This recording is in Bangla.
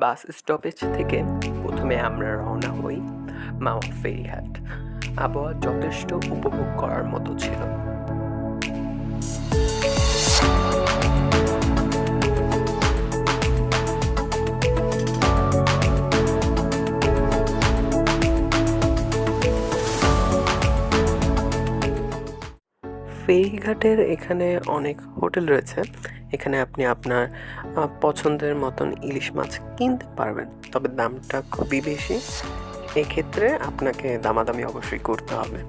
বাস স্টপেজ থেকে প্রথমে আমরা রওনা হই মাওয়া ফেরিঘাট। আবহাওয়া যথেষ্ট উপভোগ করার মতো ছিল। ফেরিঘাটের এখানে অনেক হোটেল রয়েছে। এখানে আপনি আপনার পছন্দের মতন ইলিশ মাছ কিনতে পারবেন, তবে দামটা খুবই বেশি। এক্ষেত্রে আপনাকে দামাদামি অবশ্যই করতে হবে।